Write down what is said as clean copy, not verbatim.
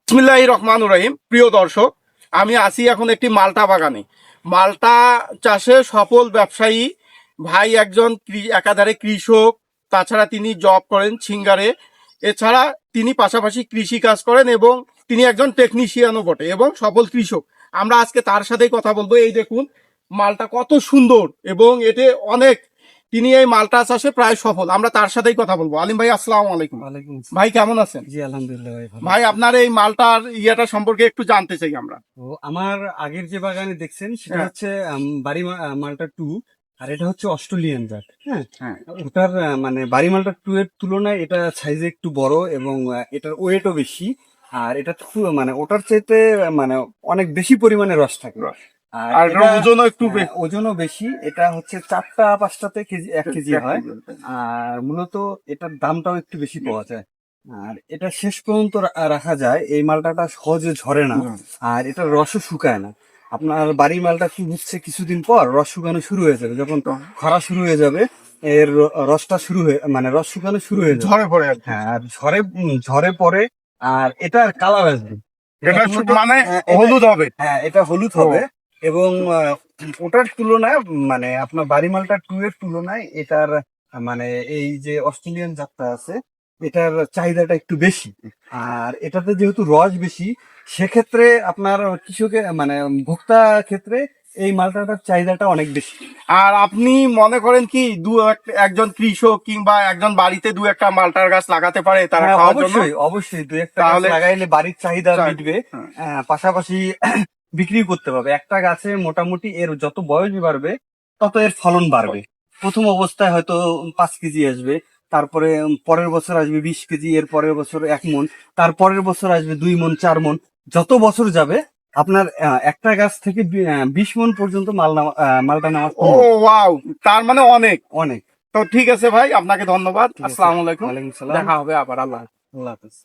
বিসমিল্লাহির রহমানির রহিম। প্রিয় দর্শক, আমি আছি এখন একটি মালটা বাগানে। মালটা চাষে সফল ব্যবসায়ী ভাই একজন একাধারে কৃষক, তাছাড়া তিনি জব করেন সিঙ্গারে। এছাড়া তিনি পাশাপাশি কৃষি কাজ করেন এবং তিনি একজন টেকনিশিয়ানও বটে এবং সফল কৃষক। আমরা আজকে তার সাথেই কথা বলবো। এই দেখুন মালটা কত সুন্দর এবং এতে অনেক, তিনি এই মালটা চাষে প্রায় সফল। আমরা তার সাথেই কথা বলবো। আলিম ভাই, আসসালামু আলাইকুম। ওয়ালাইকুম আসসালাম। ভাই কেমন আছেন? জি আলহামদুলিল্লাহ ভাই ভালো। ভাই আপনার এই মালটার সম্পর্কে একটু জানতে চাই আমরা। তো আমার আগের যে বাগানে দেখছেন সেটা হ্যাঁ। হচ্ছে মালটা 2, আর এটা হচ্ছে অস্ট্রেলিয়ান জাত। হ্যাঁ, হ্যাঁ, ওটার মানে বাড়ি মালটা 2 এর তুলনায় এটা সাইজে একটু বড় এবং এটার ওয়েটও বেশি। আর এটা মানে ওটার চাইতে মানে অনেক বেশি পরিমাণে রস থাকে। আর এটার ওজনও একটু ওজনও বেশি। এটা হচ্ছে 4টা 5টাতে কেজি 1 কেজি হয়। আর মূলত এটার দামটাও একটু বেশি পাওয়া যায়। আর এটা শেষ পর্যন্ত রাখা যায়। এই মালটাটা সহজে ঝরে না, আর এটার রসও শুকায় না। আপনার বাড়ির মালটা কি হচ্ছে, কিছুদিন পর রস শুকানো শুরু হয়ে যাবে। যখন খরা শুরু হয়ে যাবে এর রসটা শুরু হয়ে মানে রস শুকানো শুরু হয়ে যাবে, ঝরে পড়ে আর কি। হ্যাঁ, আর ঝরে পড়ে। আর এটার কালার আসবে, এটা মানে হলুদ হবে। হ্যাঁ, এটা হলুদ হবে। এবং ওটার তুলনায় মানে আপনার বাড়ি মালটা 2 এর তুলনায় এটার মানে এই যে অস্ট্রেলিয়ান জাতটা আছে এটার চাহিদাটা একটু বেশি। আর এটাতে যেহেতু রস বেশি, সেক্ষেত্রে আপনার কৃষকের মানে ভোক্তা ক্ষেত্রে এই মালটাটার চাহিদাটা অনেক বেশি। আর আপনি মনে করেন কি একজন কৃষক কিংবা একজন বাড়িতে দু একটা মালটার গাছ লাগাতে পারে তারা হ্যাঁ, খাওয়ার জন্য? অবশ্যই অবশ্যই 2-1টা গাছ তাহলে লাগাইলে বাড়ির চাহিদা মিটবে। হ্যাঁ। পাশাপাশি বিক্রি করতে পারবে। একটা গাছে মোটামুটি এর যত বয়স বাড়বে তত এর ফলন বাড়বে। প্রথম অবস্থায় হয়তো 5 কেজি আসবে, তারপরে পরের বছর আসবে 20 কেজি, এর পরের বছর 1 মন, তার পরের বছর আসবে 2 মন 4 মন। যত বছর যাবে আপনার একটা গাছ থেকে 20 মন পর্যন্ত মালটা নেওয়া ও ওয়াও, তার মানে অনেক অনেক। তো ঠিক আছে ভাই, আপনাকে ধন্যবাদ। ঠিক আছে। আসসালামু আলাইকুম। ওয়ালাইকুম সালাম। দেখা হবে আবার। আল্লাহ। আল্লাহ হাফেজ।